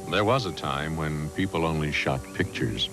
There was a time when people only shot pictures.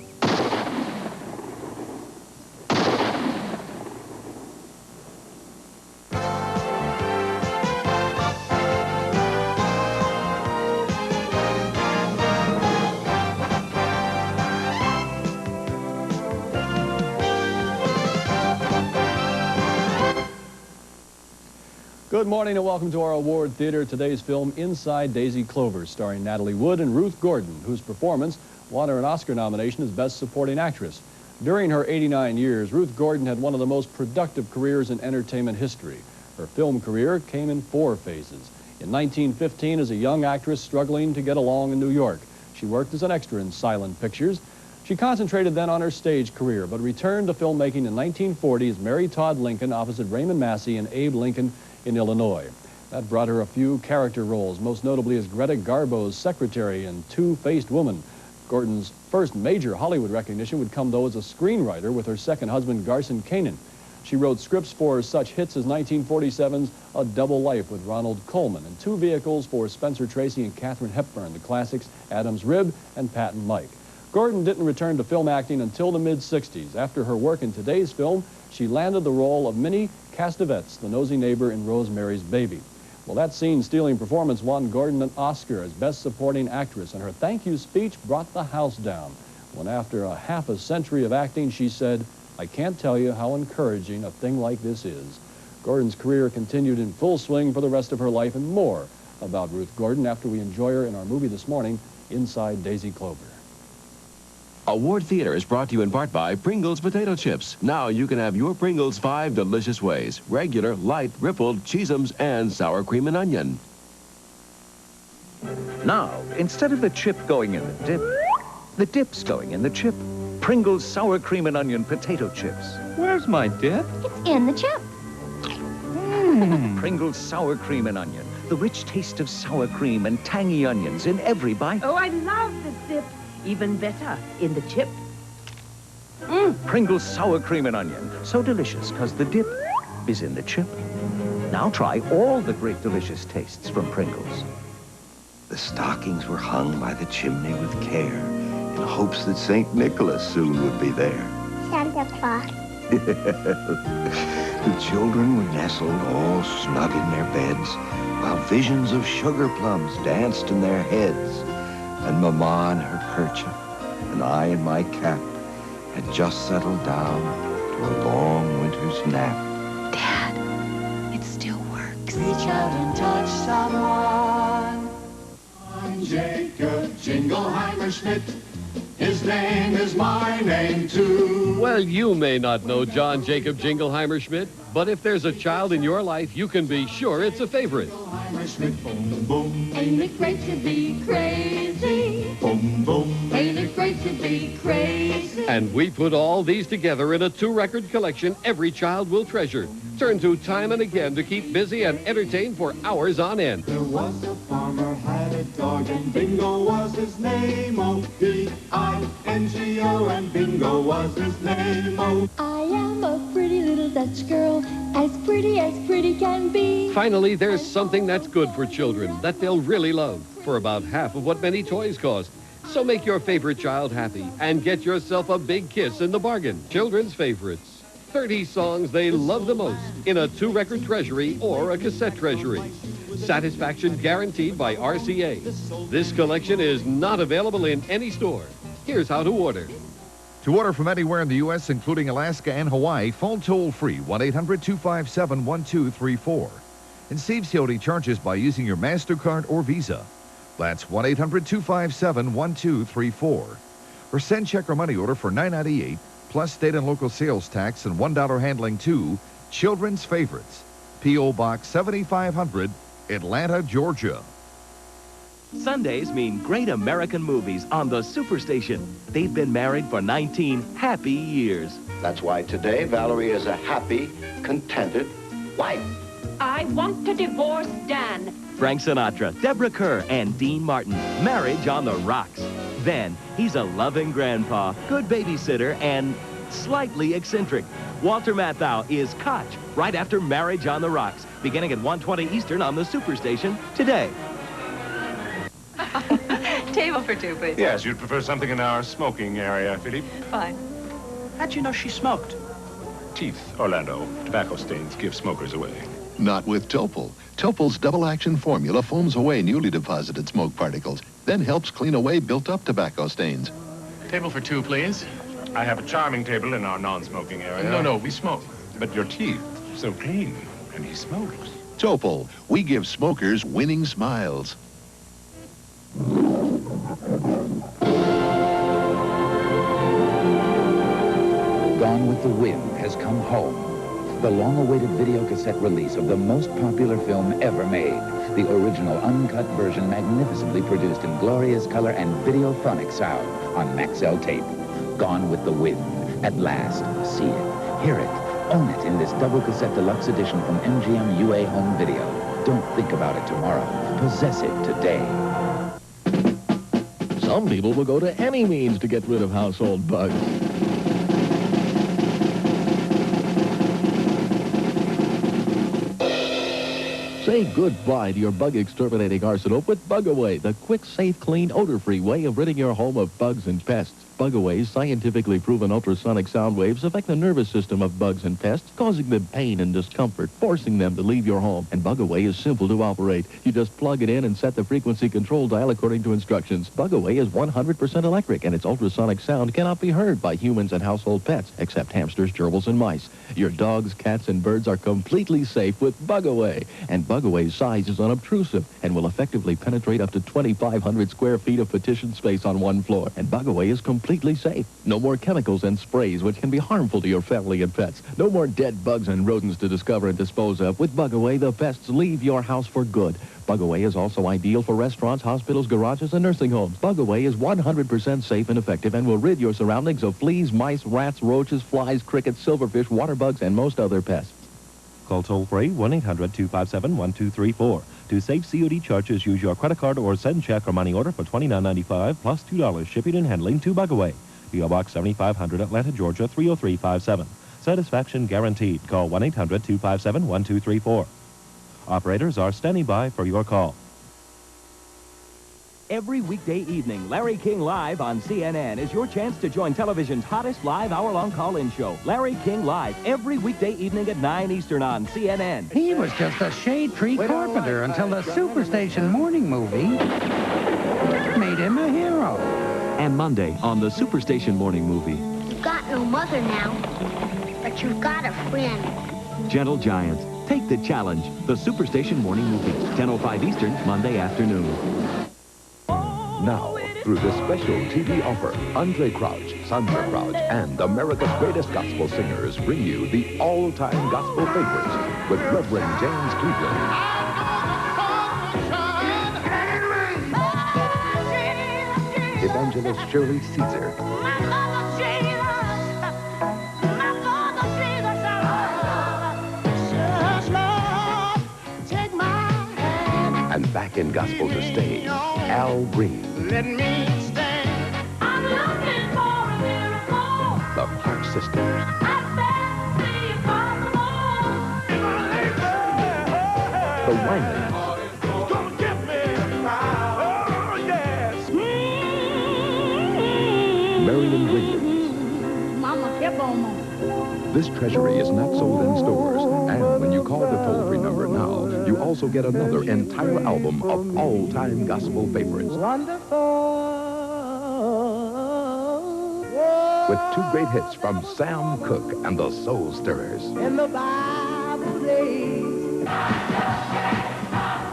Good morning and welcome to our award theater. Today's film, Inside Daisy Clover, starring Natalie Wood and Ruth Gordon, whose performance won her an Oscar nomination as Best Supporting Actress. During her 89 years, Ruth Gordon had one of the most productive careers in entertainment history. Her film career came in 4 phases. In 1915, as a young actress struggling to get along in New York, she worked as an extra in silent pictures. She concentrated then on her stage career, but returned to filmmaking in 1940 as Mary Todd Lincoln opposite Raymond Massey and Abe Lincoln in Illinois. That brought her a few character roles, most notably as Greta Garbo's secretary in Two-Faced Woman. Gordon's first major Hollywood recognition would come, though, as a screenwriter with her second husband, Garson Kanin. She wrote scripts for such hits as 1947's A Double Life with Ronald Colman, and 2 vehicles for Spencer Tracy and Katharine Hepburn, the classics Adam's Rib and Pat and Mike. Gordon didn't return to film acting until the mid-60s. After her work in today's film, she landed the role of Minnie Castevetz, the nosy neighbor in Rosemary's Baby. Well, that scene-stealing performance won Gordon an Oscar as Best Supporting Actress, and her thank you speech brought the house down when, after a half a century of acting, she said, "I can't tell you how encouraging a thing like this is." Gordon's career continued in full swing for the rest of her life, and more about Ruth Gordon after we enjoy her in our movie this morning, Inside Daisy Clover. Award Theater is brought to you in part by Pringles Potato Chips. Now you can have your Pringles 5 delicious ways: regular, light, rippled, Cheesums, and sour cream and onion. Now, instead of the chip going in the dip's going in the chip. Pringles sour cream and onion potato chips. Where's my dip? It's in the chip. Pringles sour cream and onion. The rich taste of sour cream and tangy onions in every bite. Oh, I love this dip. Even better, in the chip. Pringles sour cream and onion. So delicious because the dip is in the chip. Now try all the great delicious tastes from Pringles. The stockings were hung by the chimney with care in hopes that St. Nicholas soon would be there. Santa Claus. The children were nestled all snug in their beds while visions of sugar plums danced in their heads. And Mama in her kerchief, and I in my cap, had just settled down to a long winter's nap. Dad, it still works. Reach out and touch someone. I'm Jacob Jingleheimer Schmidt. His name is my name, too. Well, you may not know John Jacob Jingleheimer Schmidt, but if there's a child in your life, you can be sure it's a favorite. Boom, boom. Ain't it great to be crazy? Boom, boom. Ain't it great to be crazy? And we put all these together in a 2-record collection every child will treasure. Turn to time and again to keep busy and entertained for hours on end. There was a farmer had a dog, and Bingo was his name. O-B-I-N-G-O, and Bingo was his name. O. I am a pretty little Dutch girl, as pretty can be. Finally, there's something that's good for children that they'll really love for about half of what many toys cost. So make your favorite child happy and get yourself a big kiss in the bargain. Children's favorites. 30 songs they love the most in a 2-record treasury or a cassette treasury. Satisfaction guaranteed by RCA. This collection is not available in any store. Here's how to order. To order from anywhere in the U.S., including Alaska and Hawaii, phone toll-free 1-800-257-1234. And save COD charges by using your MasterCard or Visa. That's 1-800-257-1234. Or send check or money order for $9.98, plus state and local sales tax and $1 handling to Children's Favorites, P.O. Box 7500, Atlanta, Georgia. Sundays mean great American movies on the Superstation. They've been married for 19 happy years. That's why today Valerie is a happy, contented wife. I want to divorce Dan. Frank Sinatra, Deborah Kerr, and Dean Martin. Marriage on the rocks. Then, he's a loving grandpa, good babysitter, and slightly eccentric. Walter Matthau is Koch, right after Marriage on the Rocks, beginning at 1:20 Eastern on the Superstation today. Table for two, please. Yes, you'd prefer something in our smoking area, Philippe? Fine. How'd you know she smoked? Teeth, Orlando. Tobacco stains give smokers away. Not with Topol. Topol's double-action formula foams away newly deposited smoke particles, then helps clean away built-up tobacco stains. Table for two, please. I have a charming table in our non-smoking area. No, we smoke. But your teeth, so clean. And he smokes. Topol, we give smokers winning smiles. Gone with the Wind has come home. The long-awaited videocassette release of the most popular film ever made. The original uncut version magnificently produced in glorious color and videophonic sound on Maxell tape. Gone with the Wind. At last, see it, hear it, own it in this double cassette deluxe edition from MGM UA Home Video. Don't think about it tomorrow. Possess it today. Some people will go to any means to get rid of household bugs. Say goodbye to your bug-exterminating arsenal with Bug Away, the quick, safe, clean, odor-free way of ridding your home of bugs and pests. Bug Away's scientifically proven ultrasonic sound waves affect the nervous system of bugs and pests, causing them pain and discomfort, forcing them to leave your home. And Bug Away is simple to operate. You just plug it in and set the frequency control dial according to instructions. Bug Away is 100% electric, and its ultrasonic sound cannot be heard by humans and household pets, except hamsters, gerbils, and mice. Your dogs, cats, and birds are completely safe with Bug Away. And Bug Away's size is unobtrusive and will effectively penetrate up to 2,500 square feet of petition space on one floor. And Bug Away is completely safe. No more chemicals and sprays which can be harmful to your family and pets. No more dead bugs and rodents to discover and dispose of. With Bug Away, the pests leave your house for good. Bug Away is also ideal for restaurants, hospitals, garages, and nursing homes. Bug Away is 100% safe and effective and will rid your surroundings of fleas, mice, rats, roaches, flies, crickets, silverfish, water bugs, and most other pests. Call toll-free 1-800-257-1234. To save COD charges, use your credit card or send check or money order for $29.95 plus $2 shipping and handling to Bug Away. P.O. Box 7500, Atlanta, Georgia 30357. Satisfaction guaranteed. Call 1-800-257-1234. Operators are standing by for your call. Every weekday evening, Larry King Live on CNN is your chance to join television's hottest live hour-long call-in show. Larry King Live, every weekday evening at 9 Eastern on CNN. He was just a shade tree carpenter until the Superstation morning movie made him a hero. And Monday on the Superstation morning movie. You've got no mother now, but you've got a friend. Gentle Giants. Take the challenge. The Superstation morning movie. 10:05 Eastern, Monday afternoon. Now, through this special TV offer, Andre Crouch, Sandra Crouch, and America's greatest gospel singers bring you the all-time gospel favorites with Reverend James Cleveland, Evangelist Shirley Caesar, and back in gospel to stay, Al Green. Let me stay. I'm looking for a miracle. The Clark Sisters. The Winans. Marion Williams. Mama kept on. This treasury is not sold in stores, and when you call the toll-free number now, you also get another entire album of all-time gospel favorites. With two great hits from Sam Cooke and the Soul Stirrers. In the Bible days.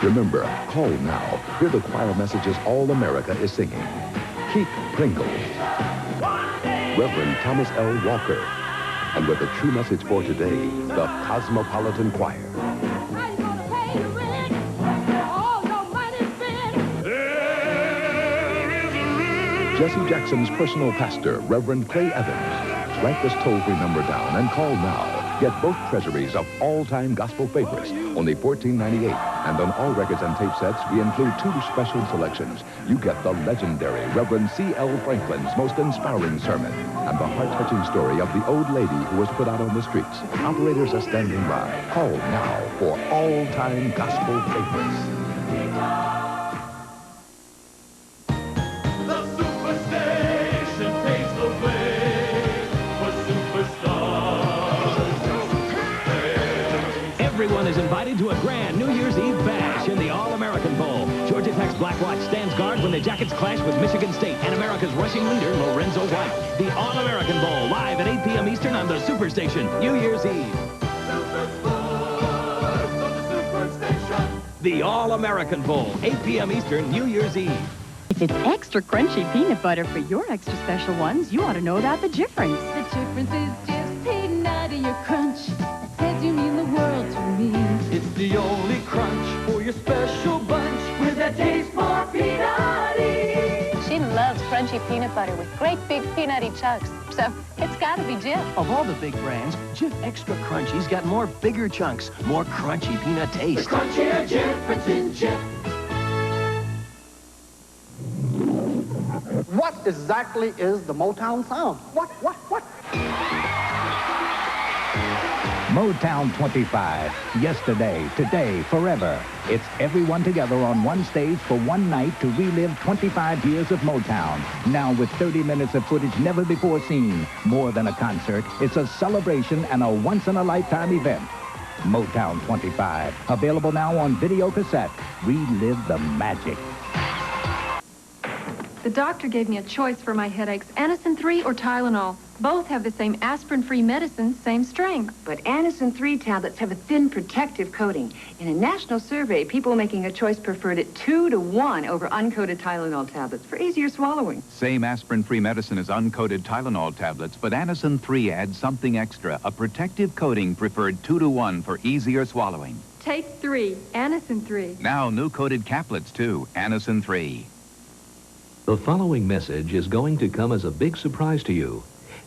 Remember, call now. Hear the choir messages all America is singing. Keep Pringles. Reverend Thomas L. Walker. And with a true message for today, the Cosmopolitan Choir. Jesse Jackson's personal pastor, Reverend Clay Evans. Write this toll-free number down and call now. Get both treasuries of all-time gospel favorites, only $14.98. And on all records and tape sets, we include two special selections. You get the legendary Reverend C.L. Franklin's most inspiring sermon and the heart-touching story of the old lady who was put out on the streets. Operators are standing by. Call now for all-time gospel favorites. invited to a grand New Year's Eve bash in the All-American Bowl. Georgia Tech's Black Watch stands guard when the Jackets clash with Michigan State and America's rushing leader, Lorenzo White. The All-American Bowl, live at 8 p.m. Eastern on the Superstation, New Year's Eve. The All-American Bowl, 8 p.m. Eastern, New Year's Eve. If it's extra crunchy peanut butter for your extra special ones, you ought to know about the difference. The difference is just peanuttier crunch. Says you mean the world to me. It's the only crunch for your special bunch with a taste more peanutty. She loves crunchy peanut butter with great big peanutty chunks. So it's got to be Jif. Of all the big brands, Jif Extra Crunchy's got more bigger chunks, more crunchy peanut taste. The crunchier difference in Jif. What exactly is the Motown sound? What? Motown 25. Yesterday, today, forever. It's everyone together on one stage for one night to relive 25 years of Motown. Now with 30 minutes of footage never before seen. More than a concert, it's a celebration and a once-in-a-lifetime event. Motown 25. Available now on Videocassette. Relive the magic. The doctor gave me a choice for my headaches, Anacin 3 or Tylenol. Both have the same aspirin-free medicine, same strength. But Anacin 3 tablets have a thin protective coating. In a national survey, people making a choice preferred it 2-to-1 over uncoated Tylenol tablets for easier swallowing. Same aspirin-free medicine as uncoated Tylenol tablets, but Anacin 3 adds something extra, a protective coating preferred 2-to-1 for easier swallowing. Take 3, Anacin 3. Now new coated caplets, too, Anacin 3. The following message is going to come as a big surprise to you.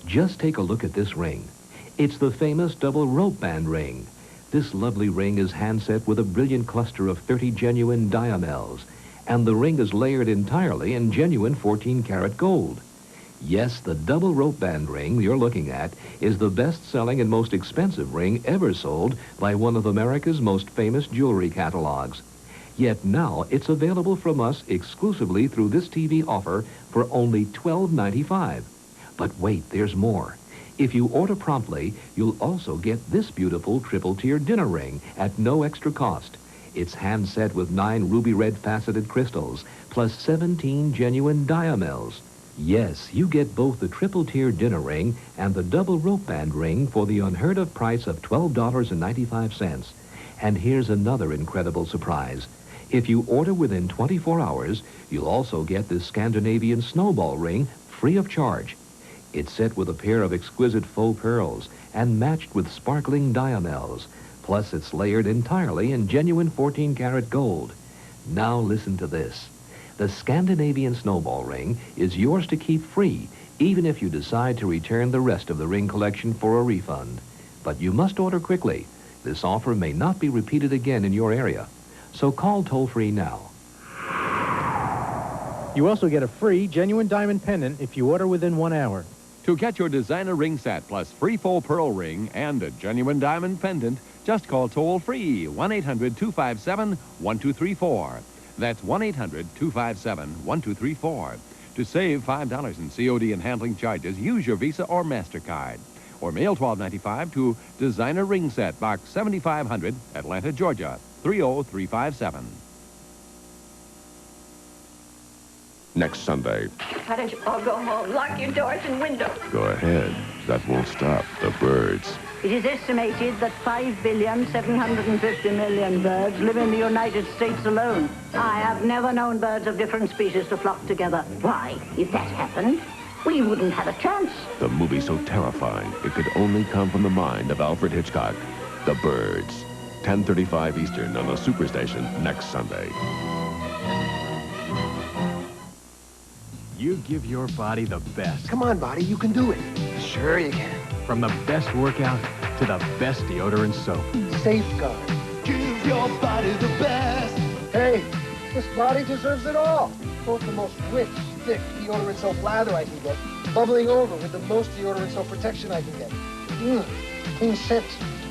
Just take a look at this ring. It's the famous double rope band ring. This lovely ring is handset with a brilliant cluster of 30 genuine diamels, and the ring is layered entirely in genuine 14-karat gold. Yes, the double rope band ring you're looking at is the best-selling and most expensive ring ever sold by one of America's most famous jewelry catalogs. Yet now it's available from us exclusively through this TV offer for only $12.95. But wait, there's more. If you order promptly, you'll also get this beautiful triple-tier dinner ring at no extra cost. It's hand-set with 9 ruby red faceted crystals, plus 17 genuine diamels. Yes, you get both the triple-tier dinner ring and the double rope band ring for the unheard-of price of $12.95. And here's another incredible surprise. If you order within 24 hours, you'll also get this Scandinavian snowball ring free of charge. It's set with a pair of exquisite faux pearls and matched with sparkling diamels. Plus, it's layered entirely in genuine 14-karat gold. Now listen to this. The Scandinavian snowball ring is yours to keep free, even if you decide to return the rest of the ring collection for a refund. But you must order quickly. This offer may not be repeated again in your area. So call toll-free now. You also get a free genuine diamond pendant if you order within 1 hour. To get your designer ring set plus free faux pearl ring and a genuine diamond pendant, just call toll-free 1-800-257-1234. That's 1-800-257-1234. To save $5 in COD and handling charges, use your Visa or MasterCard. Or mail $12.95 to Designer Ring Set, Box 7500, Atlanta, Georgia, 30357. Next Sunday. Why don't you all go home? Lock your doors and windows. Go ahead. That won't stop the birds. It is estimated that 5,750,000,000 birds live in the United States alone. I have never known birds of different species to flock together. Why, if that happened, we wouldn't have a chance. The movie so terrifying, it could only come from the mind of Alfred Hitchcock. The Birds. 10:35 Eastern on the Superstation next Sunday. You give your body the best. Come on, body, you can do it. Sure you can. From the best workout to the best deodorant soap. Safeguard. Give your body the best. Hey, this body deserves it all. Both the most rich, thick deodorant soap lather I can get, bubbling over with the most deodorant soap protection I can get. Clean scent.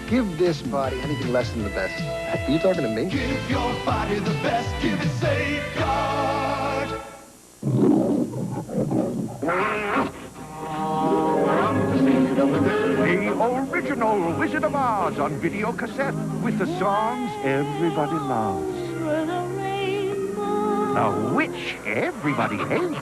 Give this body anything less than the best. Are you talking to me? Give your body the best. Give it Safeguard. The original original Wizard of Oz on videocassette with the songs everybody loves. A witch everybody hates.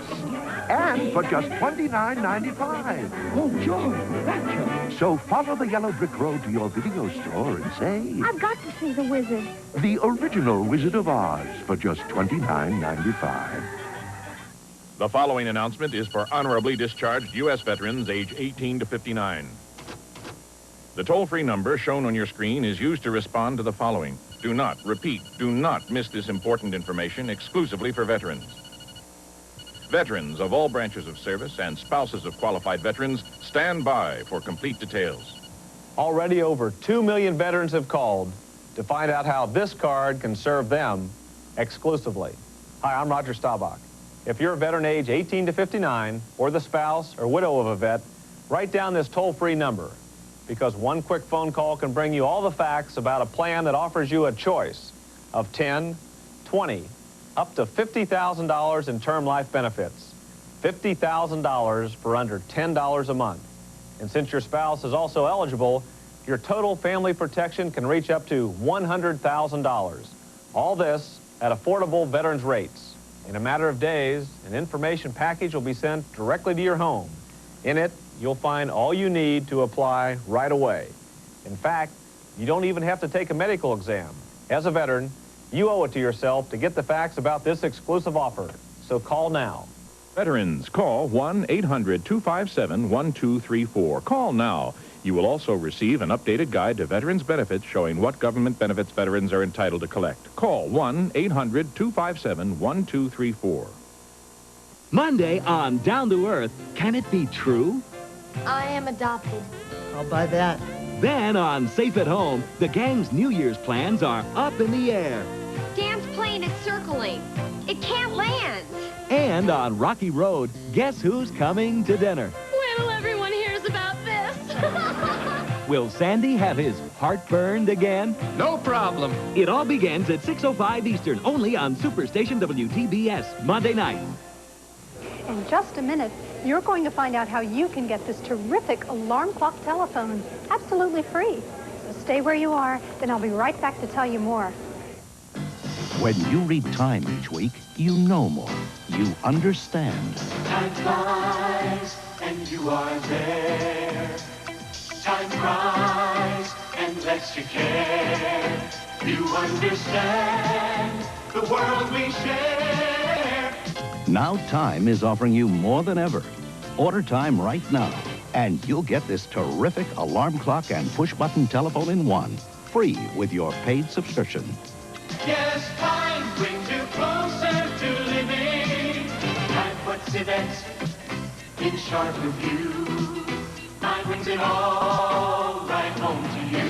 And for just $29.95. Oh, Joe, that Joe. So follow the yellow brick road to your video store and say... I've got to see the wizard. The original Wizard of Oz for just $29.95. The following announcement is for honorably discharged U.S. veterans age 18 to 59. The toll-free number shown on your screen is used to respond to the following. Do not miss this important information exclusively for veterans. Veterans of all branches of service and spouses of qualified veterans stand by for complete details. Already over 2 million veterans have called to find out how this card can serve them exclusively. Hi, I'm Roger Staubach. If you're a veteran age 18 to 59 or the spouse or widow of a vet, write down this toll-free number because one quick phone call can bring you all the facts about a plan that offers you a choice of 10, 20, up to $50,000 in term life benefits. $50,000 for under $10 a month. And since your spouse is also eligible, your total family protection can reach up to $100,000. All this at affordable veterans rates. In a matter of days, an information package will be sent directly to your home. In it, you'll find all you need to apply right away. In fact, you don't even have to take a medical exam. As a veteran, you owe it to yourself to get the facts about this exclusive offer. So call now. Veterans, call 1-800-257-1234. Call now. You will also receive an updated guide to veterans benefits showing what government benefits veterans are entitled to collect. Call 1-800-257-1234. Monday on Down to Earth, can it be true? I am adopted. I'll buy that. Then on Safe at Home, the gang's New Year's plans are up in the air. Dan's plane is circling. It can't land. And on Rocky Road, guess who's coming to dinner? Wait till everyone hears about this. Will Sandy have his heart burned again? No problem. It all begins at 6:05 Eastern, only on Superstation WTBS, Monday night. In just a minute, you're going to find out how you can get this terrific alarm clock telephone absolutely free. So stay where you are, then I'll be right back to tell you more. When you read Time each week, you know more. You understand. Time flies and you are there. Time cries and lets you care. You understand the world we share. Now Time is offering you more than ever. Order Time right now, and you'll get this terrific alarm clock and push-button telephone in one, free with your paid subscription. Yes, time brings you closer to living. Time puts events in sharp review. Time brings it all right home to you.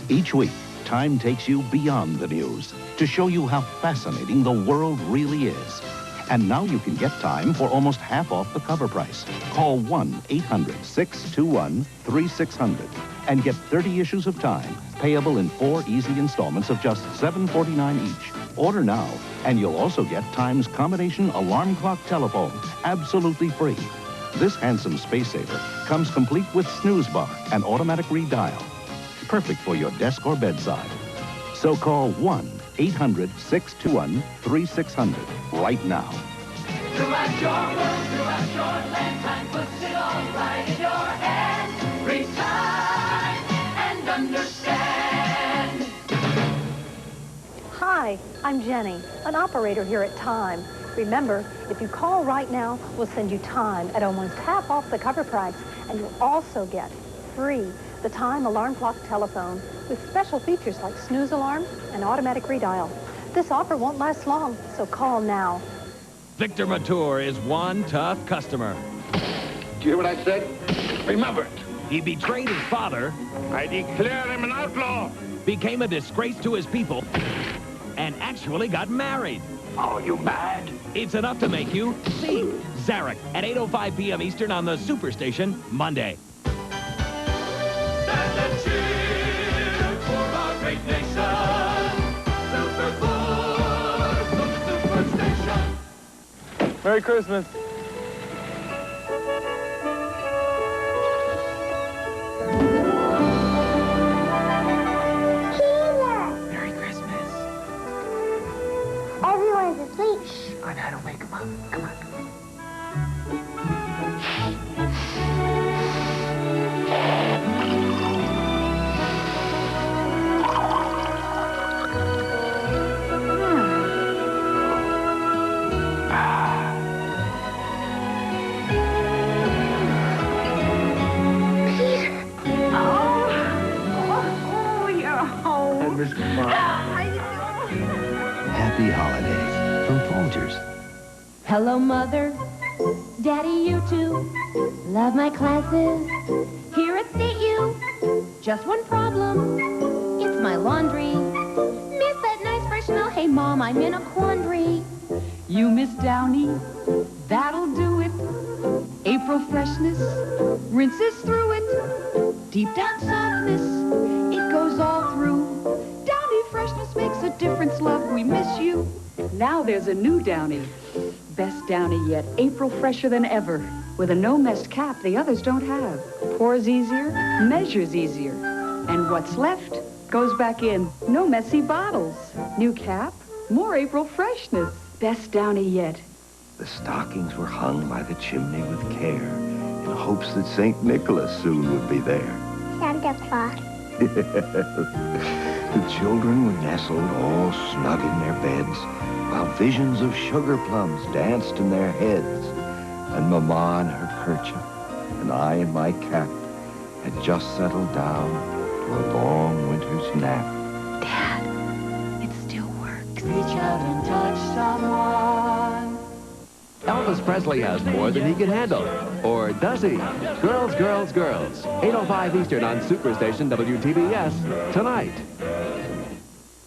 Each week, Time takes you beyond the news to show you how fascinating the world really is. And now you can get Time for almost half off the cover price. Call 1-800-621-3600 and get 30 issues of Time, payable in 4 easy installments of just $7.49 each. Order now, and you'll also get Time's combination alarm clock telephone, absolutely free. This handsome space saver comes complete with snooze bar and automatic redial. Perfect for your desk or bedside. So call 1-800-621-3600 right now. Throughout your world, throughout your land, time puts it all right in your hands. Read time and understand. Hi, I'm Jenny, an operator here at Time. Remember, if you call right now, we'll send you Time at almost half off the cover price, and you'll also get free the Time alarm clock telephone with special features like snooze alarm and automatic redial. This offer won't last long, so call now. Victor Mature is one tough customer. Do you hear what I said? Remember it. He betrayed his father. I declare him an outlaw. Became a disgrace to his people. And actually got married. Oh, you mad? It's enough to make you see Zarek at 8:05 p.m. Eastern on the Superstation, Monday. Stand and cheer for our great nation. Superstation. Merry Christmas. learn how to wake him up. Come on. Happy holidays from Folgers. Hello, Mother. Daddy, you too. Love my classes here at CU. Just one problem. It's my laundry. Miss that nice fresh smell. Hey, Mom, I'm in a quandary. You miss Downy? That'll do it. April freshness rinses through it. Deep down softness, it goes all through. Downy freshness makes a difference, love. We miss you. Now there's a new Downy. Best Downy yet. April fresher than ever. With a no-mess cap the others don't have. Pours easier, measures easier. And what's left goes back in. No messy bottles. New cap, more April freshness. Best Downy yet. The stockings were hung by the chimney with care in hopes that St. Nicholas soon would be there. Santa Claus. The children were nestled all snug in their beds while visions of sugar plums danced in their heads. And Mama in her kerchief and I in my cap had just settled down to a long winter's nap. It still works. Reach out and touch someone. Elvis Presley has more than he can handle. Or does he? Girls, Girls, Girls. 8:05 Eastern on Superstation WTBS tonight.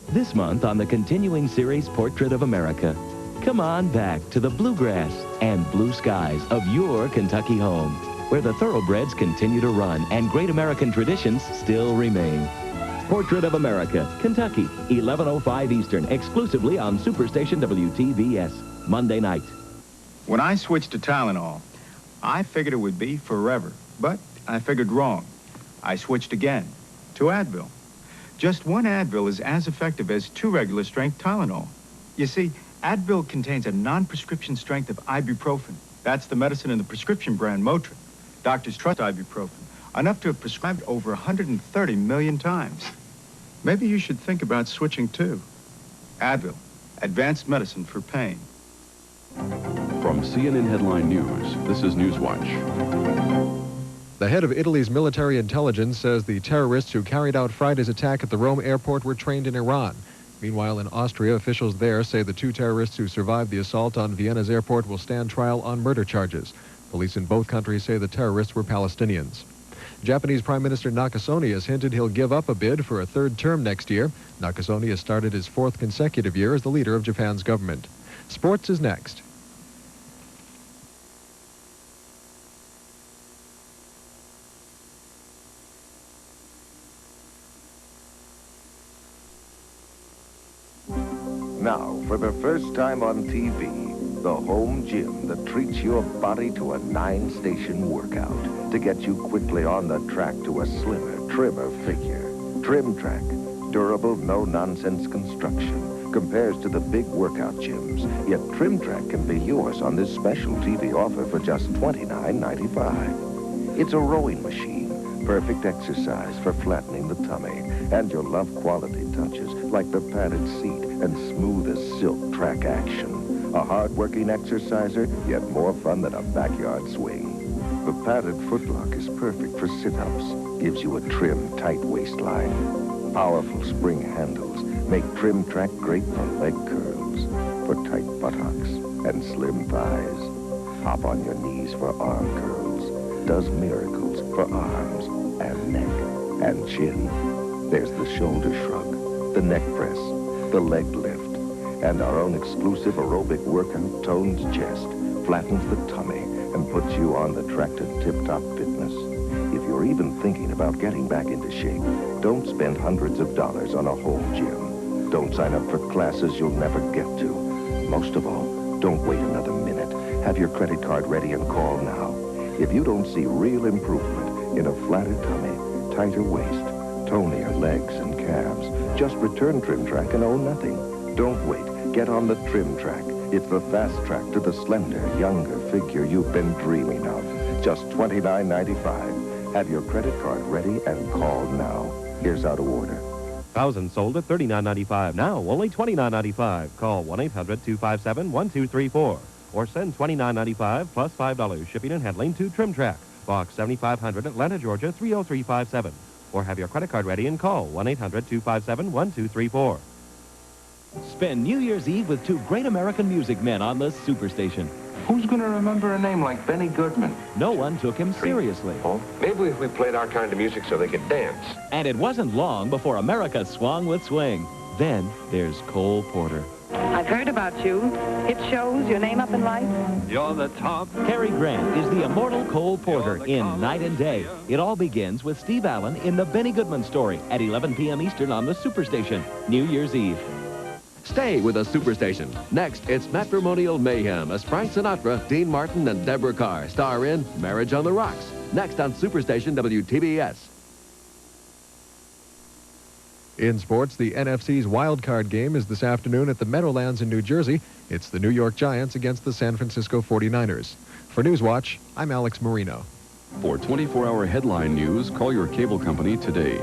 This month on the continuing series Portrait of America, come on back to the bluegrass and blue skies of your Kentucky home, where the thoroughbreds continue to run and great American traditions still remain. Portrait of America, Kentucky, 11:05 Eastern, exclusively on Superstation WTBS, Monday night. When I switched to Tylenol, I figured it would be forever, but I figured wrong. I switched again to Advil. Just one Advil is as effective as 2 regular-strength Tylenol. You see, Advil contains a non-prescription strength of ibuprofen. That's the medicine in the prescription brand Motrin. Doctors trust ibuprofen, enough to have prescribed over 130 million times. Maybe you should think about switching too. Advil, advanced medicine for pain. From CNN Headline News, this is Newswatch. The head of Italy's military intelligence says the terrorists who carried out Friday's attack at the Rome airport were trained in Iran. Meanwhile, in Austria, officials there say the 2 terrorists who survived the assault on Vienna's airport will stand trial on murder charges. Police in both countries say the terrorists were Palestinians. Japanese Prime Minister Nakasone has hinted he'll give up a bid for a 3rd term next year. Nakasone has started his 4th consecutive year as the leader of Japan's government. Sports is next. Now, for the first time on TV, the home gym that treats your body to a 9-station workout to get you quickly on the track to a slimmer, trimmer figure. Trim Track, durable, no-nonsense construction, compares to the big workout gyms, yet Trim Track can be yours on this special TV offer for just $29.95. It's a rowing machine, perfect exercise for flattening the tummy, and you'll love quality touches like the padded seat and smooth as silk track action. A hard-working exerciser, yet more fun than a backyard swing. The padded footlock is perfect for sit-ups, gives you a trim, tight waistline. Powerful spring handles make Trim Track great for leg curls, for tight buttocks and slim thighs. Hop on your knees for arm curls, does miracles for arms and neck and chin. There's the shoulder shrug, the neck press, the leg lift, and our own exclusive aerobic workout tones chest, flattens the tummy, and puts you on the track to tip-top fitness. If you're even thinking about getting back into shape, don't spend hundreds of dollars on a home gym. Don't sign up for classes you'll never get to. Most of all, don't wait another minute. Have your credit card ready and call now. If you don't see real improvement in a flatter tummy, tighter waist, tonier legs and calves, just return Trim Track and owe nothing. Don't wait. Get on the Trim Track. It's the fast track to the slender, younger figure you've been dreaming of. Just $29.95. Have your credit card ready and call now. Here's how to order. Thousands sold at $39.95. Now, only $29.95. Call 1-800-257-1234. Or send $29.95 plus $5 shipping and handling to Trim Track, Box 7500, Atlanta, Georgia, 30357. Or have your credit card ready and call 1-800-257-1234. Spend New Year's Eve with two great American music men on the Superstation. Who's going to remember a name like Benny Goodman? No one took him seriously. Oh, maybe if we played our kind of music so they could dance. And it wasn't long before America swung with swing. Then there's Cole Porter. I've heard about you. It shows your name up in lights. You're the top. Cary Grant is the immortal Cole Porter in Night and Day. It all begins with Steve Allen in the Benny Goodman Story at 11 p.m. Eastern on the Superstation, New Year's Eve. Stay with the Superstation. Next, it's Matrimonial Mayhem as Frank Sinatra, Dean Martin, and Deborah Carr star in Marriage on the Rocks. Next on Superstation WTBS. In sports, the NFC's wild card game is this afternoon at the Meadowlands in New Jersey. It's the New York Giants against the San Francisco 49ers. For Newswatch, I'm Alex Marino. For 24-hour headline news, call your cable company today.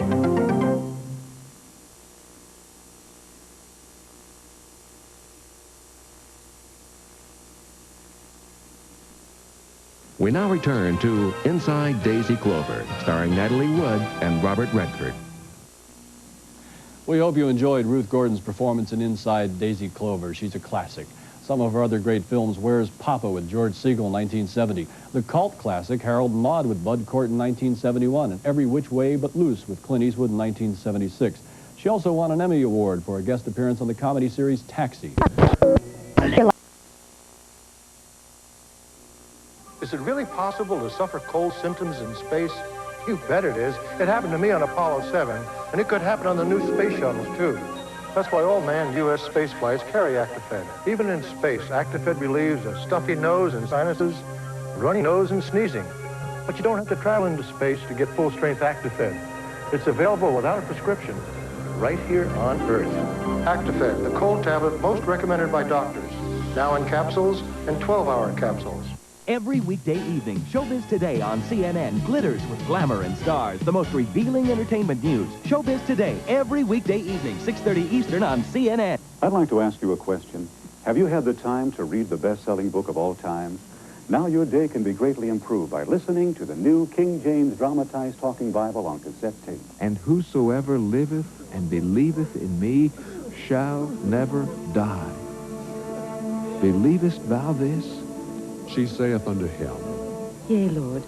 We now return to Inside Daisy Clover, starring Natalie Wood and Robert Redford. We hope you enjoyed Ruth Gordon's performance in Inside Daisy Clover. She's a classic. Some of her other great films, Where's Papa with George Segal in 1970, the cult classic Harold and Maude with Bud Cort in 1971, and Every Which Way But Loose with Clint Eastwood in 1976. She also won an Emmy Award for a guest appearance on the comedy series Taxi. Is it really possible to suffer cold symptoms in space? You bet it is. It happened to me on Apollo 7, and it could happen on the new space shuttles, too. That's why all manned U.S. space flights carry Actifed. Even in space, Actifed relieves a stuffy nose and sinuses, runny nose and sneezing. But you don't have to travel into space to get full-strength Actifed. It's available without a prescription, right here on Earth. Actifed, the cold tablet most recommended by doctors. Now in capsules and 12-hour capsules. Every weekday evening, Showbiz Today on CNN glitters with glamour and stars. The most revealing entertainment news. Showbiz Today, every weekday evening, 6:30 Eastern on CNN. I'd like to ask you a question. Have you had the time to read the best-selling book of all time? Now your day can be greatly improved by listening to the new King James Dramatized Talking Bible on cassette tape. And whosoever liveth and believeth in me shall never die. Believest thou this? She saith unto him, Yea, Lord,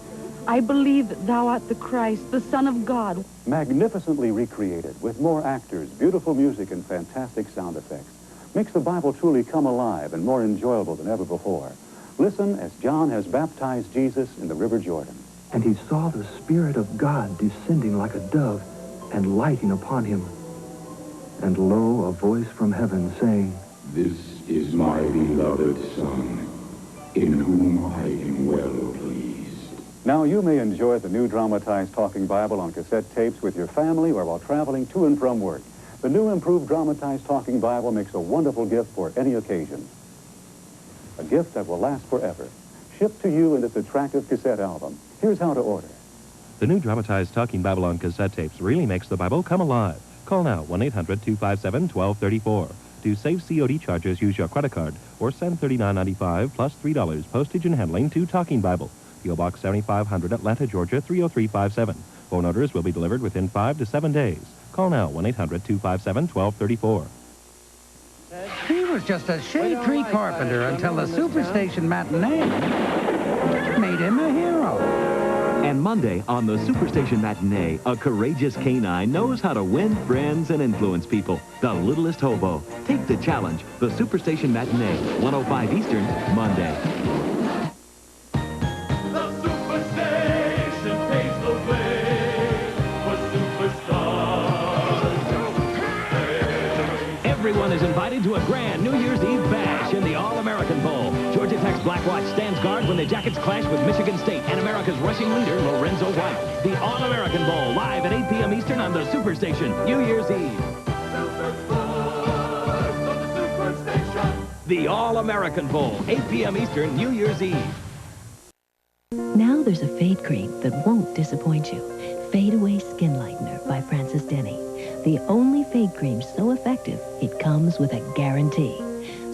I believe that thou art the Christ, the Son of God. Magnificently recreated with more actors, beautiful music, and fantastic sound effects. Makes the Bible truly come alive and more enjoyable than ever before. Listen as John has baptized Jesus in the River Jordan. And he saw the Spirit of God descending like a dove and lighting upon him. And lo, a voice from heaven saying, This is my beloved Son, in whom I am well pleased. Now you may enjoy the new Dramatized Talking Bible on cassette tapes with your family or while traveling to and from work. The new improved Dramatized Talking Bible makes a wonderful gift for any occasion. A gift that will last forever. Shipped to you in this attractive cassette album. Here's how to order. The new Dramatized Talking Bible on cassette tapes really makes the Bible come alive. Call now, 1-800-257-1234. To save COD charges, use your credit card or send $39.95 plus $3 postage and handling to Talking Bible. P.O. Box 7500, Atlanta, Georgia, 30357. Phone orders will be delivered within 5 to 7 days. Call now, 1-800-257-1234. He was just a shade tree carpenter until the Superstation matinee made him a hero. And Monday on the Superstation Matinee, a courageous canine knows how to win friends and influence people. The Littlest Hobo. Take the challenge. The Superstation Matinee, 105 Eastern, Monday. The Superstation paves the way for superstars. Everyone is invited to a grand New Year's Eve bash in the All-American Bowl. Georgia Tech's Black Watch stands guard when the Jackets clash with Michigan State and America's rushing leader, Lorenzo White. The All-American Bowl, live at 8 p.m. Eastern on the Superstation, New Year's Eve. Superstars on the Superstation. The All-American Bowl, 8 p.m. Eastern, New Year's Eve. Now there's a fade cream that won't disappoint you. Fade Away Skin Lightener by Francis Denny. The only fade cream so effective, it comes with a guarantee.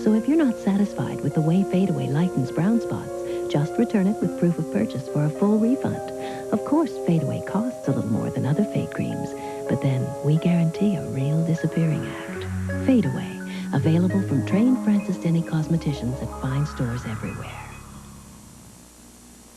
So if you're not satisfied with the way Fade Away lightens brown spots, just return it with proof of purchase for a full refund. Of course, Fade Away costs a little more than other fade creams, but then we guarantee a real disappearing act. Fade Away, available from trained Francis Denny cosmeticians at fine stores everywhere.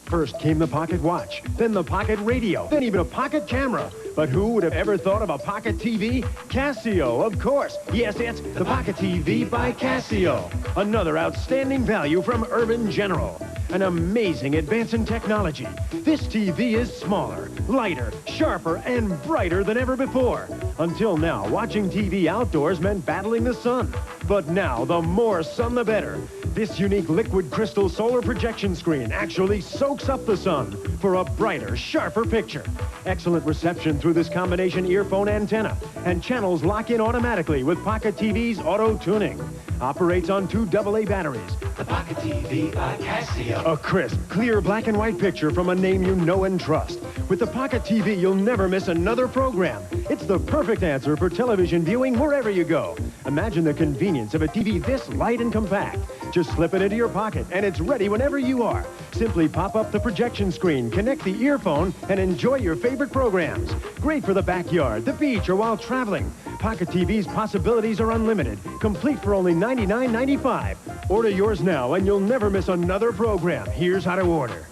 First came the pocket watch, then the pocket radio, then even a pocket camera. But who would have ever thought of a pocket TV? Casio, of course. Yes, it's the Pocket TV by Casio. Another outstanding value from Urban General. An amazing advance in technology. This TV is smaller, lighter, sharper, and brighter than ever before. Until now, watching TV outdoors meant battling the sun. But now, the more sun, the better. This unique liquid crystal solar projection screen actually soaks up the sun for a brighter, sharper picture. Excellent reception through this combination earphone antenna, and channels lock in automatically with Pocket TV's auto tuning. Operates on 2 AA batteries. The Pocket TV by Casio. A crisp, clear black and white picture from a name you know and trust. With the Pocket TV, you'll never miss another program. It's the perfect answer for television viewing wherever you go. Imagine the convenience of a TV this light and compact. Just slip it into your pocket, and it's ready whenever you are. Simply pop up the projection screen, connect the earphone, and enjoy your favorite programs. Great for the backyard, the beach, or while traveling. Pocket TV's possibilities are unlimited, complete for only $99.95. Order yours now, and you'll never miss another program. Here's how to order.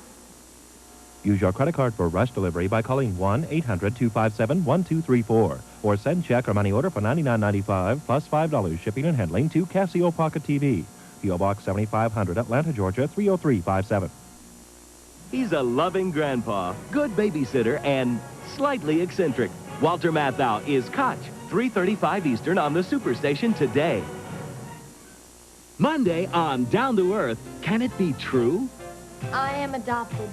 Use your credit card for rush delivery by calling 1-800-257-1234 or send check or money order for $99.95 plus $5 shipping and handling to Casio Pocket TV. P.O. Box 7500, Atlanta, Georgia 30357. He's a loving grandpa, good babysitter, and slightly eccentric. Walter Matthau is Koch, 3:35 Eastern on the Superstation today. Monday on Down to Earth, can it be true? I am adopted.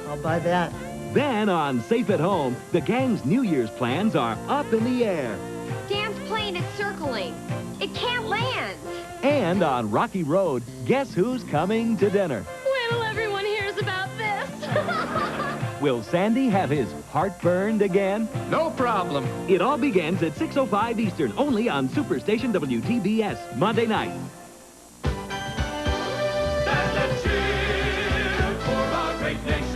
I'll buy that. Then on Safe at Home, the gang's New Year's plans are up in the air. Dan's plane is circling. It can't land. And on Rocky Road, guess who's coming to dinner? Wait till everyone hears about this. Will Sandy have his heart burned again? No problem. It all begins at 6:05 Eastern, only on Superstation WTBS, Monday night. Stand and cheer for our great nation.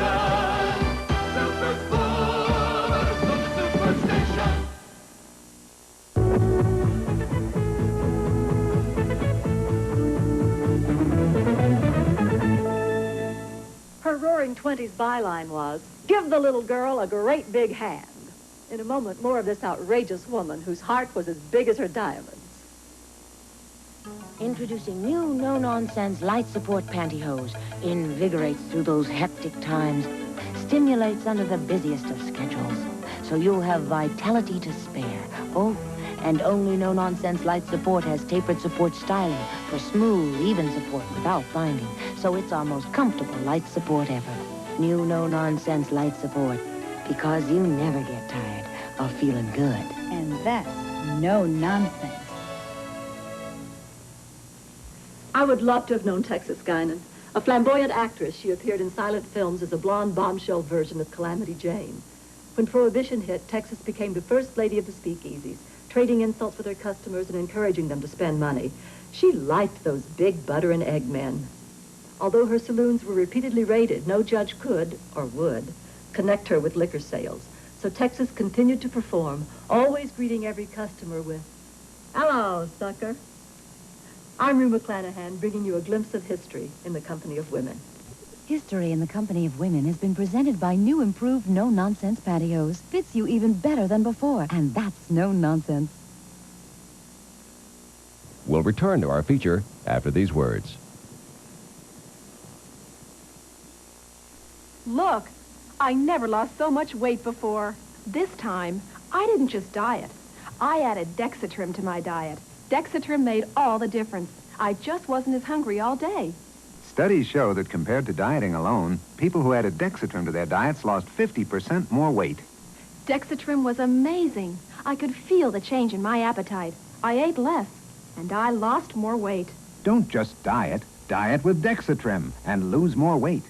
Super Sports from the Superstation. Her Roaring Twenties byline was, "Give the little girl a great big hand." In a moment, more of this outrageous woman whose heart was as big as her diamonds. Introducing new no-nonsense light support pantyhose. Invigorates through those hectic times. Stimulates under the busiest of schedules. So you'll have vitality to spare. Oh, and only no-nonsense light support has tapered support styling for smooth, even support without binding. So it's our most comfortable light support ever. New no-nonsense light support. Because you never get tired of feeling good. And that's no nonsense. I would love to have known Texas Guinan. A flamboyant actress, she appeared in silent films as a blonde bombshell version of Calamity Jane. When Prohibition hit, Texas became the first lady of the speakeasies, trading insults with her customers and encouraging them to spend money. She liked those big butter and egg men. Although her saloons were repeatedly raided, no judge could, or would, connect her with liquor sales. So Texas continued to perform, always greeting every customer with, "Hello, sucker." I'm Rue McClanahan, bringing you a glimpse of history in the company of women. History in the Company of Women has been presented by new improved no-nonsense pantyhose. Fits you even better than before, and that's no nonsense. We'll return to our feature after these words. Look, I never lost so much weight before. This time, I didn't just diet. I added Dexatrim to my diet. Dexatrim made all the difference. I just wasn't as hungry all day. Studies show that compared to dieting alone, people who added Dexatrim to their diets lost 50% more weight. Dexatrim was amazing. I could feel the change in my appetite. I ate less, and I lost more weight. Don't just diet. Diet with Dexatrim and lose more weight.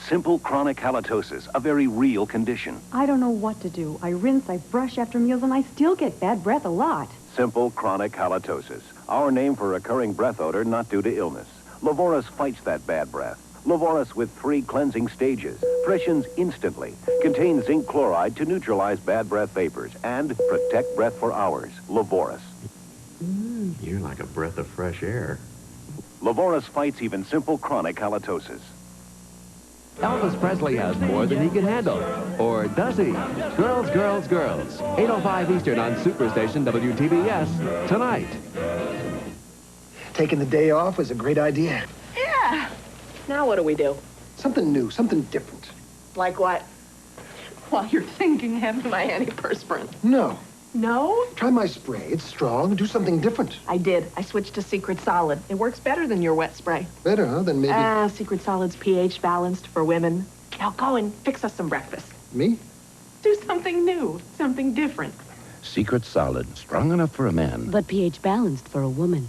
Simple chronic halitosis, a very real condition. I don't know what to do. I rinse, I brush after meals, and I still get bad breath a lot. Simple chronic halitosis, our name for recurring breath odor not due to illness. Livorus fights that bad breath. Livorus with 3 cleansing stages, freshens instantly, contains zinc chloride to neutralize bad breath vapors and protect breath for hours. Livorus. You're like a breath of fresh air. Livorus fights even simple chronic halitosis. Elvis Presley has more than he can handle. Or does he? Girls, Girls, Girls. 8:05 Eastern on Superstation WTBS tonight. Taking the day off was a great idea. Yeah. Now what do we do? Something new, something different. Like what? While you're thinking, have my antiperspirant. No. No? Try my spray. It's strong. Do something different. I did. I switched to Secret Solid. It works better than your wet spray. Better, huh? Then maybe... Secret Solid's pH balanced for women. Now go and fix us some breakfast. Me? Do something new. Something different. Secret Solid. Strong enough for a man. But pH balanced for a woman.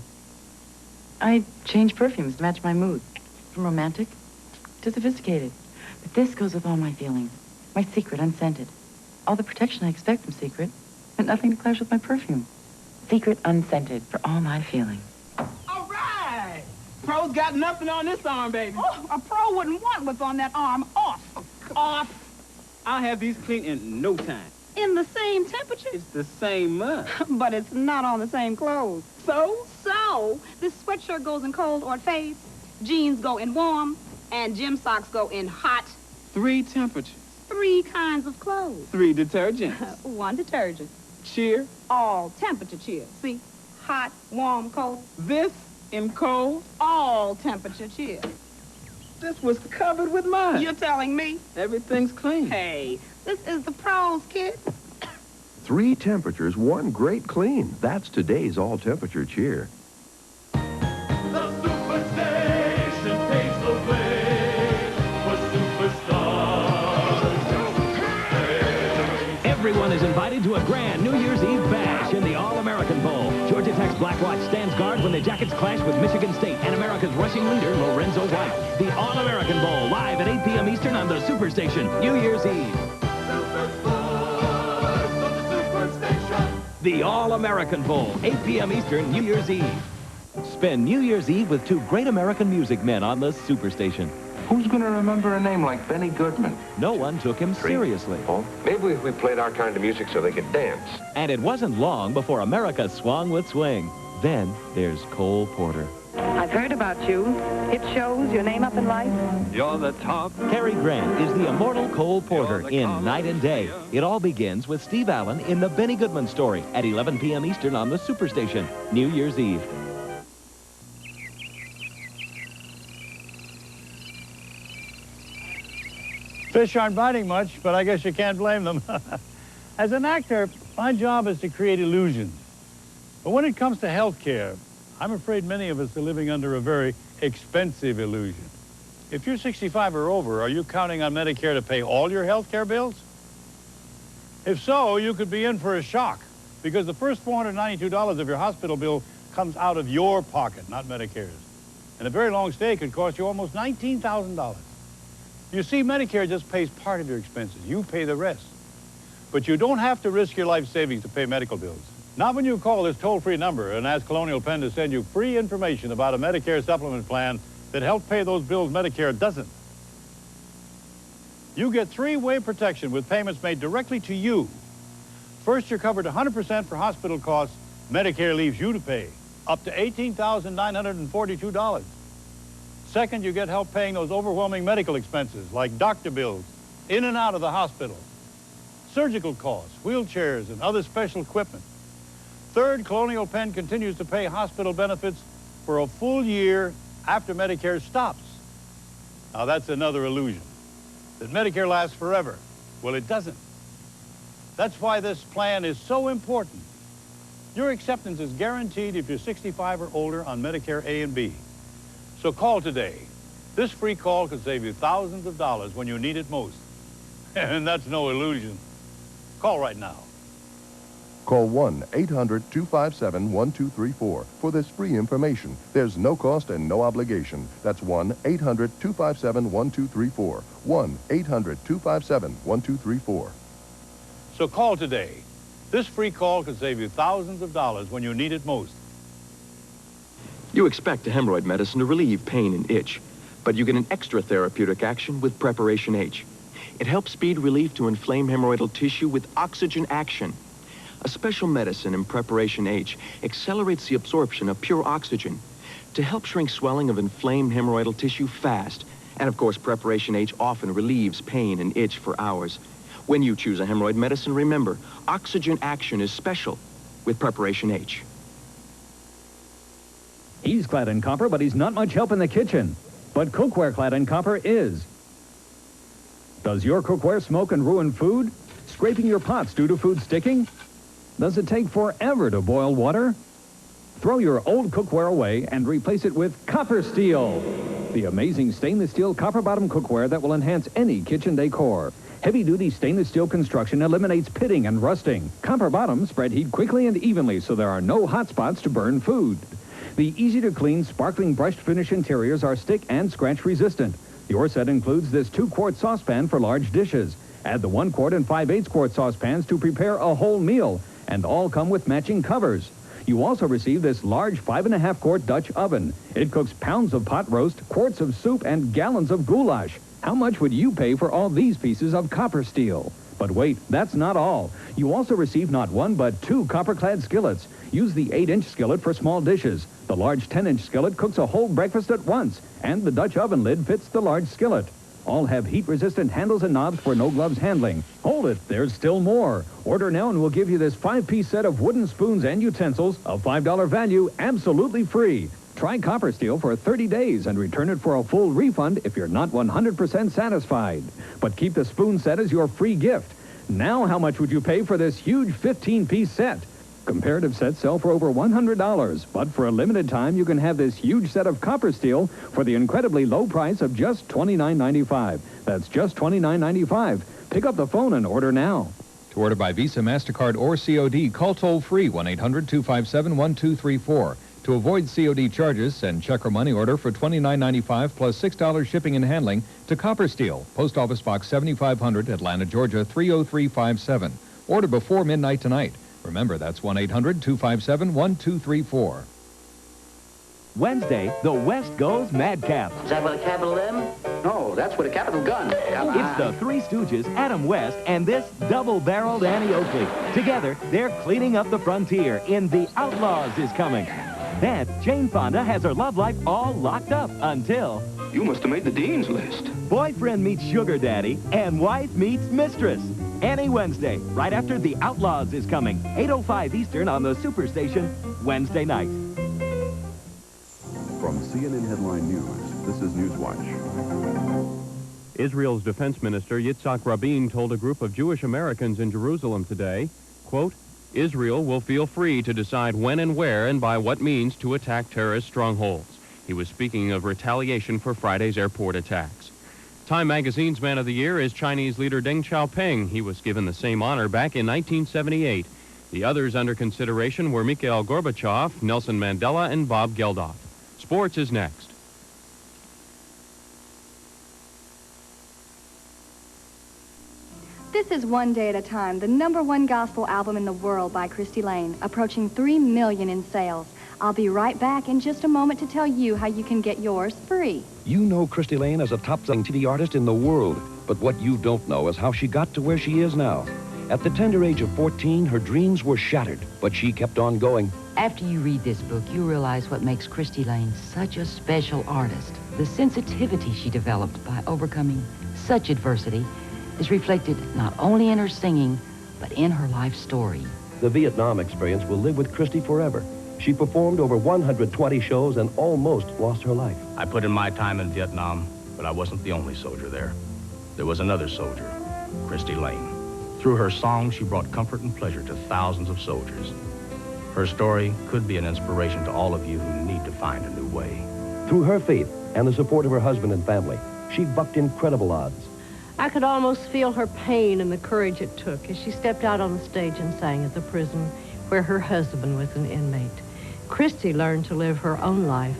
I change perfumes to match my mood. From romantic to sophisticated. But this goes with all my feelings. My Secret Unscented. All the protection I expect from Secret, but nothing to clash with my perfume. Secret Unscented for all my feelings. All right! Pro's got nothing on this arm, baby. Oh, a pro wouldn't want what's on that arm off. Off! I'll have these clean in no time. In the same temperature? It's the same month. But it's not on the same clothes. So? So, this sweatshirt goes in cold or it fades, jeans go in warm, and gym socks go in hot. 3 temperatures. 3 kinds of clothes. 3 detergents. 1 detergent. Cheer. All temperature cheer. See? Hot, warm, cold. This in cold. All temperature cheer. This was covered with mud. You're telling me? Everything's clean. Hey, this is the pros, kid. 3 temperatures, 1 great clean. That's today's all-temperature cheer. Everyone is invited to a grand New Year's Eve bash in the All-American Bowl. Georgia Tech's Black Watch stands guard when the Jackets clash with Michigan State and America's rushing leader, Lorenzo White. The All-American Bowl, live at 8 p.m. Eastern on the Superstation, New Year's Eve. The All-American Bowl, 8 p.m. Eastern, New Year's Eve. Spend New Year's Eve with 2 great American music men on the Superstation. Who's going to remember a name like Benny Goodman? No one took him seriously. Maybe if we played our kind of music so they could dance. And it wasn't long before America swung with swing. Then there's Cole Porter. I've heard about you. It shows your name up in life. You're the top. Cary Grant is the immortal Cole Porter in Night and Day. It all begins with Steve Allen in The Benny Goodman Story at 11 p.m. Eastern on the Superstation, New Year's Eve. Fish aren't biting much, but I guess you can't blame them. As an actor, my job is to create illusions. But when it comes to health care, I'm afraid many of us are living under a very expensive illusion. If you're 65 or over, are you counting on Medicare to pay all your health care bills? If so, you could be in for a shock, because the first $492 of your hospital bill comes out of your pocket, not Medicare's. And a very long stay could cost you almost $19,000. You see, Medicare just pays part of your expenses. You pay the rest. But you don't have to risk your life savings to pay medical bills. Not when you call this toll-free number and ask Colonial Penn to send you free information about a Medicare supplement plan that helps pay those bills Medicare doesn't. You get 3-way protection with payments made directly to you. First, you're covered 100% for hospital costs Medicare leaves you to pay, up to $18,942. Second, you get help paying those overwhelming medical expenses like doctor bills, in and out of the hospital, surgical costs, wheelchairs, and other special equipment. Third, Colonial Penn continues to pay hospital benefits for a full year after Medicare stops. Now, that's another illusion, that Medicare lasts forever. Well, it doesn't. That's why this plan is so important. Your acceptance is guaranteed if you're 65 or older on Medicare A and B. So call today. This free call could save you thousands of dollars when you need it most. And that's no illusion. Call right now. Call 1-800-257-1234 for this free information. There's no cost and no obligation. That's 1-800-257-1234. 1-800-257-1234. So call today. This free call could save you thousands of dollars when you need it most. You expect a hemorrhoid medicine to relieve pain and itch, but you get an extra therapeutic action with Preparation H. It helps speed relief to inflamed hemorrhoidal tissue with oxygen action. A special medicine in Preparation H accelerates the absorption of pure oxygen to help shrink swelling of inflamed hemorrhoidal tissue fast. And of course, Preparation H often relieves pain and itch for hours. When you choose a hemorrhoid medicine, remember, oxygen action is special with Preparation H. He's clad in copper, but he's not much help in the kitchen. But cookware clad in copper is. Does your cookware smoke and ruin food? Scraping your pots due to food sticking? Does it take forever to boil water? Throw your old cookware away and replace it with Copper Steel, the amazing stainless steel copper bottom cookware that will enhance any kitchen decor. Heavy-duty stainless steel construction eliminates pitting and rusting. Copper bottoms spread heat quickly and evenly so there are no hot spots to burn food. The easy-to-clean, sparkling brushed finish interiors are stick and scratch resistant. Your set includes this 2-quart saucepan for large dishes. Add the 1-quart and 5/8-quart saucepans to prepare a whole meal, and all come with matching covers. You also receive this large 5.5-quart Dutch oven. It cooks pounds of pot roast, quarts of soup, and gallons of goulash. How much would you pay for all these pieces of copper steel? But wait, that's not all. You also receive not 1, but 2 copper-clad skillets. Use the 8-inch skillet for small dishes. The large 10-inch skillet cooks a whole breakfast at once, and the Dutch oven lid fits the large skillet. All have heat-resistant handles and knobs for no-gloves handling. Hold it, there's still more. Order now and we'll give you this 5-piece set of wooden spoons and utensils, a $5 value, absolutely free. Try Copper Steel for 30 days and return it for a full refund if you're not 100% satisfied. But keep the spoon set as your free gift. Now how much would you pay for this huge 15-piece set? Comparative sets sell for over $100, but for a limited time you can have this huge set of Copper Steel for the incredibly low price of just $29.95. That's just $29.95. Pick up the phone and order now. To order by Visa, MasterCard, or COD, call toll-free 1-800-257-1234. To avoid COD charges, send check or money order for $29.95 plus $6 shipping and handling to Copper Steel, Post Office Box 7500, Atlanta, Georgia 30357. Order before midnight tonight. Remember, that's 1-800-257-1234. Wednesday, the West goes madcap. Is that with a capital M? No, that's with a capital gun. It's the Three Stooges, Adam West, and this double-barreled Annie Oakley. Together, they're cleaning up the frontier in The Outlaws Is Coming. Then, Jane Fonda has her love life all locked up until... You must have made the dean's list. Boyfriend meets sugar daddy, and wife meets mistress. Any Wednesday, right after The Outlaws Is Coming. 8:05 Eastern on the Superstation, Wednesday night. From CNN Headline News, this is Newswatch. Israel's defense minister Yitzhak Rabin told a group of Jewish Americans in Jerusalem today, quote, Israel will feel free to decide when and where and by what means to attack terrorist strongholds. He was speaking of retaliation for Friday's airport attacks. Time magazine's Man of the Year is Chinese leader Deng Xiaoping. He was given the same honor back in 1978. The others under consideration were Mikhail Gorbachev, Nelson Mandela, and Bob Geldof. Sports is next. This is One Day at a Time, the #1 gospel album in the world by Christy Lane, approaching 3 million in sales. I'll be right back in just a moment to tell you how you can get yours free. You know Christy Lane as a top-selling TV artist in the world, but what you don't know is how she got to where she is now. At the tender age of 14, her dreams were shattered, but she kept on going. After you read this book, you realize what makes Christy Lane such a special artist. The sensitivity she developed by overcoming such adversity is reflected not only in her singing, but in her life story. The Vietnam experience will live with Christy forever. She performed over 120 shows and almost lost her life. I put in my time in Vietnam, but I wasn't the only soldier there. There was another soldier, Christy Lane. Through her song, she brought comfort and pleasure to thousands of soldiers. Her story could be an inspiration to all of you who need to find a new way. Through her faith and the support of her husband and family, she bucked incredible odds. I could almost feel her pain and the courage it took as she stepped out on the stage and sang at the prison where her husband was an inmate. Christy learned to live her own life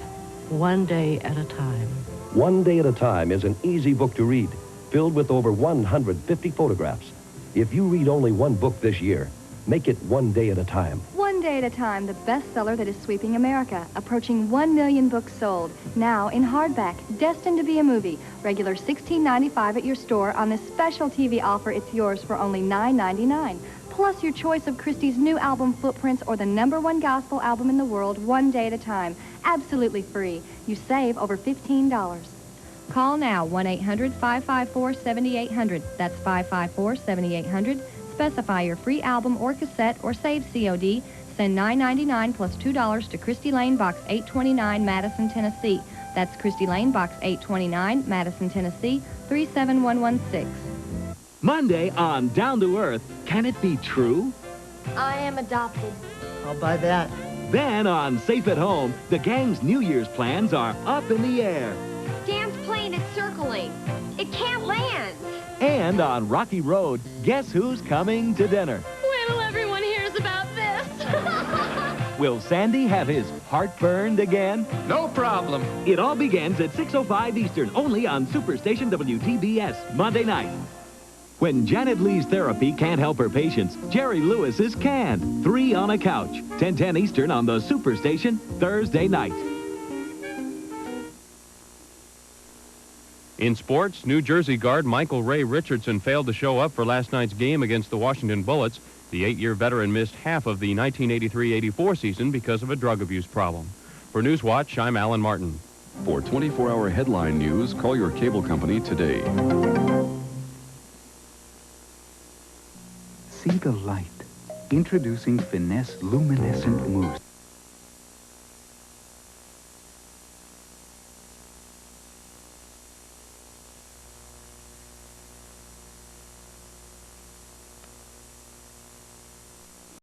one day at a time. One Day at a Time is an easy book to read, filled with over 150 photographs. If you read only one book this year, make it One Day at a Time. One Day at a Time, the bestseller that is sweeping America. Approaching 1 million books sold. Now in hardback, destined to be a movie. Regular $16.95 at your store. On this special TV offer, it's yours for only $9.99. Plus your choice of Christie's new album, Footprints, or the #1 gospel album in the world, One Day at a Time. Absolutely free. You save over $15. Call now, 1-800-554-7800. That's 554-7800. Specify your free album or cassette or save COD. Send $9.99 plus $2 to Christy Lane, Box 829, Madison, Tennessee. That's Christy Lane, Box 829, Madison, Tennessee, 37116. Monday on Down to Earth, can it be true? I am adopted. I'll buy that. Then on Safe at Home, the gang's New Year's plans are up in the air. Dan's plane is circling. It can't land. And on Rocky Road, guess who's coming to dinner? Wait till everyone hears about this. Will Sandy have his heart burned again? No problem. It all begins at 6:05 Eastern, only on Superstation WTBS, Monday night. When Janet Lee's therapy can't help her patients, Jerry Lewis's can. 3 on a Couch, 10:10 Eastern on the Superstation, Thursday night. In sports, New Jersey guard Michael Ray Richardson failed to show up for last night's game against the Washington Bullets. The 8-year veteran missed half of the 1983-84 season because of a drug abuse problem. For Newswatch, I'm Alan Martin. For 24-hour headline news, call your cable company today. See the light. Introducing Finesse Luminescent Mousse.